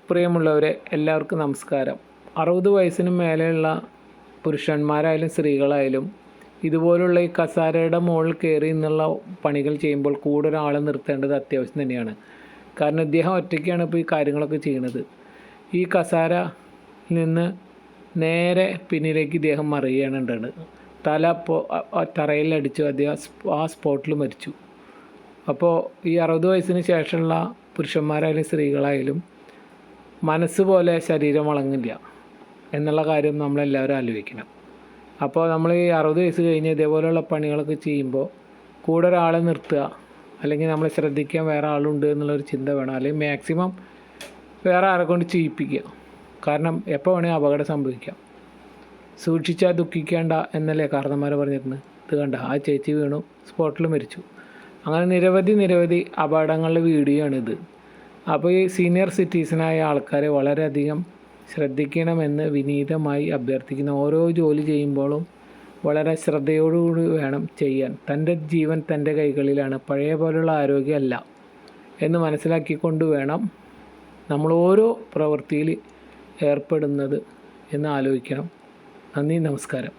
പ്രിയമുള്ളവരെ, എല്ലാവർക്കും നമസ്കാരം. 60 വയസ്സിന് മേലെയുള്ള പുരുഷന്മാരായാലും സ്ത്രീകളായാലും ഇതുപോലുള്ള ഈ കസാരയുടെ മുകളിൽ കയറി എന്നുള്ള പണികൾ ചെയ്യുമ്പോൾ കൂടെ ഒരാളെ നിർത്തേണ്ടത് അത്യാവശ്യം തന്നെയാണ്. കാരണം ഇദ്ദേഹം ഒറ്റയ്ക്കാണ് ഇപ്പോൾ ഈ കാര്യങ്ങളൊക്കെ ചെയ്യുന്നത്. ഈ കസാര നിന്ന് നേരെ പിന്നിലേക്ക് ഇദ്ദേഹം മറിയുകയാണ് ഉണ്ടായത്. തല തറയിലടിച്ചു അദ്ദേഹം ആ സ്പോട്ടിൽ മരിച്ചു. അപ്പോൾ ഈ 60 വയസ്സിന് ശേഷമുള്ള പുരുഷന്മാരായാലും സ്ത്രീകളായാലും മനസ്സ് പോലെ ശരീരം വളങ്ങില്ല എന്നുള്ള കാര്യം നമ്മളെല്ലാവരും ആലോചിക്കണം. അപ്പോൾ നമ്മൾ ഈ 60 വയസ്സ് കഴിഞ്ഞ് ഇതേപോലെയുള്ള പണികളൊക്കെ ചെയ്യുമ്പോൾ കൂടെ ഒരാളെ നിർത്തുക, അല്ലെങ്കിൽ നമ്മളെ ശ്രദ്ധിക്കാൻ വേറെ ആളുണ്ട് എന്നുള്ളൊരു ചിന്ത വേണം. അല്ലെങ്കിൽ മാക്സിമം വേറെ ആരെ കൊണ്ട് ചെയ്യിപ്പിക്കുക. കാരണം എപ്പോൾ വേണമെങ്കിൽ അപകടം സംഭവിക്കാം. സൂക്ഷിച്ചാൽ ദുഃഖിക്കേണ്ട എന്നല്ലേ കാരണന്മാർ പറഞ്ഞിരുന്നത്. ഇത് കണ്ട, ആ ചേച്ചി വീണു, സ്പോട്ടിൽ മരിച്ചു. അങ്ങനെ നിരവധി അപകടങ്ങളുടെ വീഡിയോ ആണിത്. അപ്പോൾ ഈ സീനിയർ സിറ്റിസനായ ആൾക്കാരെ വളരെയധികം ശ്രദ്ധിക്കണമെന്ന് വിനീതമായി അഭ്യർത്ഥിക്കുന്ന. ഓരോ ജോലി ചെയ്യുമ്പോഴും വളരെ ശ്രദ്ധയോടുകൂടി വേണം ചെയ്യാൻ. തൻ്റെ ജീവൻ തൻ്റെ കൈകളിലാണ്, പഴയ പോലുള്ള ആരോഗ്യമല്ല എന്ന് മനസ്സിലാക്കിക്കൊണ്ട് വേണം നമ്മൾ ഓരോ പ്രവൃത്തിയിൽ ഏർപ്പെടുന്നത് എന്ന് ആലോചിക്കണം. നന്ദി, നമസ്കാരം.